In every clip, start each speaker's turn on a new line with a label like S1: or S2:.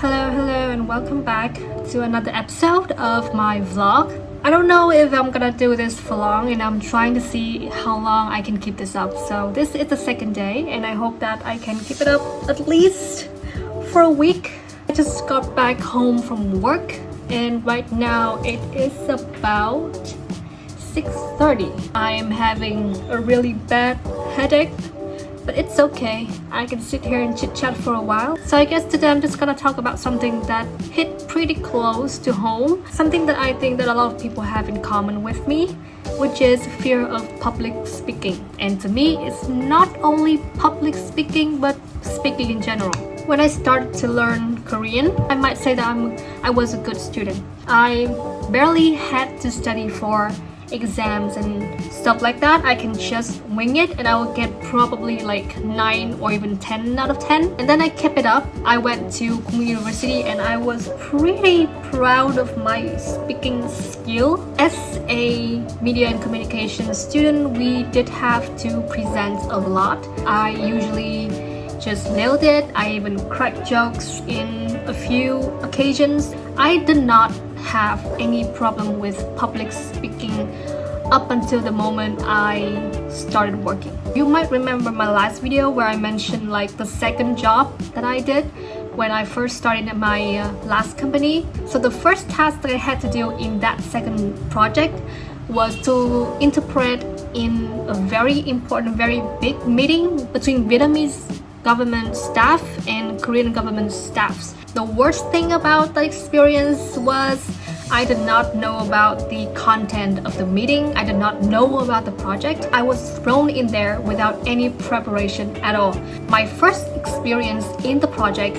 S1: Hello, and welcome back to another episode of my vlog. I don't know if I'm gonna do this for long, and I'm trying to see how long I can keep this up. So this is the second day, and I hope that I can keep it up at least for a week. I just got back home from work, and right now it is about 6:30. I'm having a really bad headache, but it's okay. I can sit here and chit chat for a while. So I guess today I'm just gonna talk about something that hit pretty close to home, something that I think that a lot of people have in common with me, which is fear of public speaking. And to me, it's not only public speaking, but speaking in general. When I started to learn Korean, I might say that I was a good student. I barely had to study for exams and stuff like that. I can just wing it and I will get probably like 9 or even 10 out of 10. And then I kept it up. I went to Korean University and I was pretty proud of my speaking skill. As a media and communication student, we did have to present a lot. I usually just nailed it. I even cracked jokes in a few occasions. I did not have any problem with public speaking up until the moment I started working. You might remember my last video where I mentioned like the second job that I did when I first started at my last company. So the first task that I had to do in that second project was to interpret in a very important, very big meeting between Vietnamese government staff and Korean government staffs. The worst thing about the experience was I did not know about the content of the meeting. I did not know about the project. I was thrown in there without any preparation at all. My first experience in the project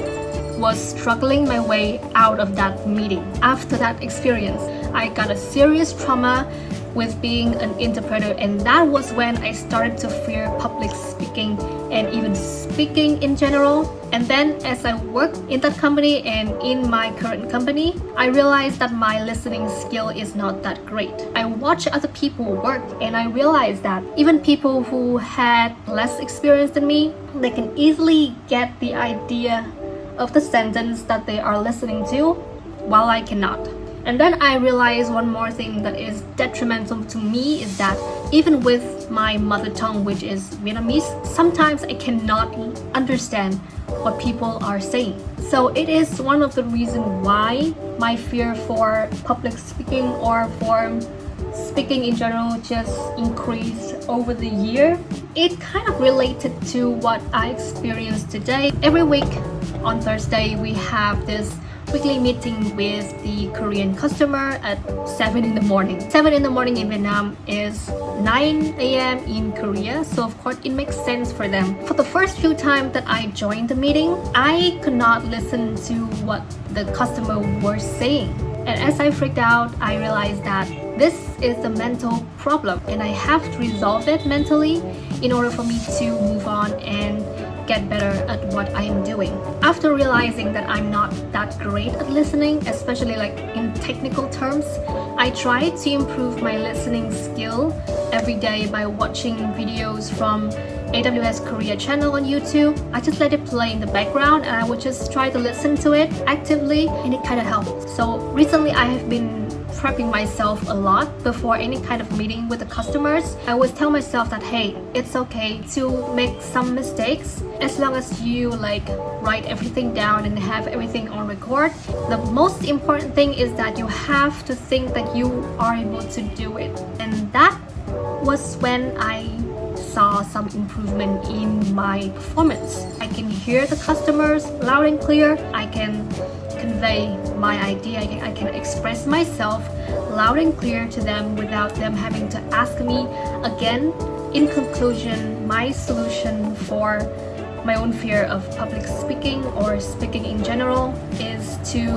S1: was struggling my way out of that meeting. After that experience, I got a serious trauma with being an interpreter, and that was when I started to fear public speaking and even speaking in general. And then as I worked in that company and in my current company, I realized that my listening skill is not that great. I watch other people work and I realized that even people who had less experience than me, they can easily get the idea of the sentence that they are listening to, while I cannot. And then I realized one more thing that is detrimental to me is that even with my mother tongue, which is Vietnamese, sometimes I cannot understand what people are saying. So it is one of the reasons why my fear for public speaking or for speaking in general just increased over the year. It kind of related to what I experienced today. Every week on Thursday, we have this weekly meeting with the Korean customer at 7 in the morning. 7 in the morning in Vietnam is 9 a.m. in Korea, so of course it makes sense for them. For the first few times that I joined the meeting, I could not listen to what the customer was saying. And as I freaked out, I realized that this is a mental problem and I have to resolve it mentally in order for me to move on and get better at what I am doing. After realizing that I'm not that great at listening, especially like in technical terms, I try to improve my listening skill every day by watching videos from AWS Korea channel on YouTube. I just let it play in the background and I would just try to listen to it actively, and it kind of helps. So recently I have been prepping myself a lot before any kind of meeting with the customers. I always tell myself that hey, it's okay to make some mistakes as long as you like write everything down and have everything on record. The most important thing is that you have to think that you are able to do it, and that was when I saw some improvement in my performance. I can hear the customers loud and clear. I can convey my idea. I can express myself loud and clear to them without them having to ask me again. In conclusion, my solution for my own fear of public speaking or speaking in general is to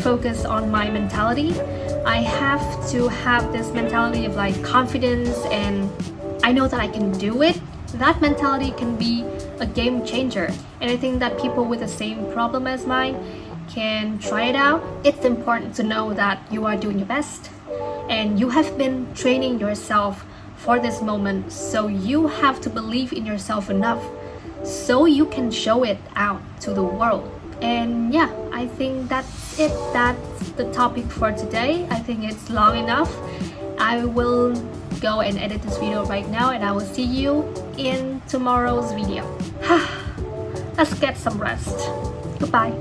S1: focus on my mentality. I have to have this mentality of like confidence, and I know that I can do it. That mentality can be a game changer, and I think that people with the same problem as mine can try it out. It's important to know that you are doing your best and you have been training yourself for this moment, so you have to believe in yourself enough so you can show it out to the world. And yeah, I think that's it. That's the topic for today. I think it's long enough. I will go and edit this video right now, and I will see you in tomorrow's video. Let's get some rest. Goodbye.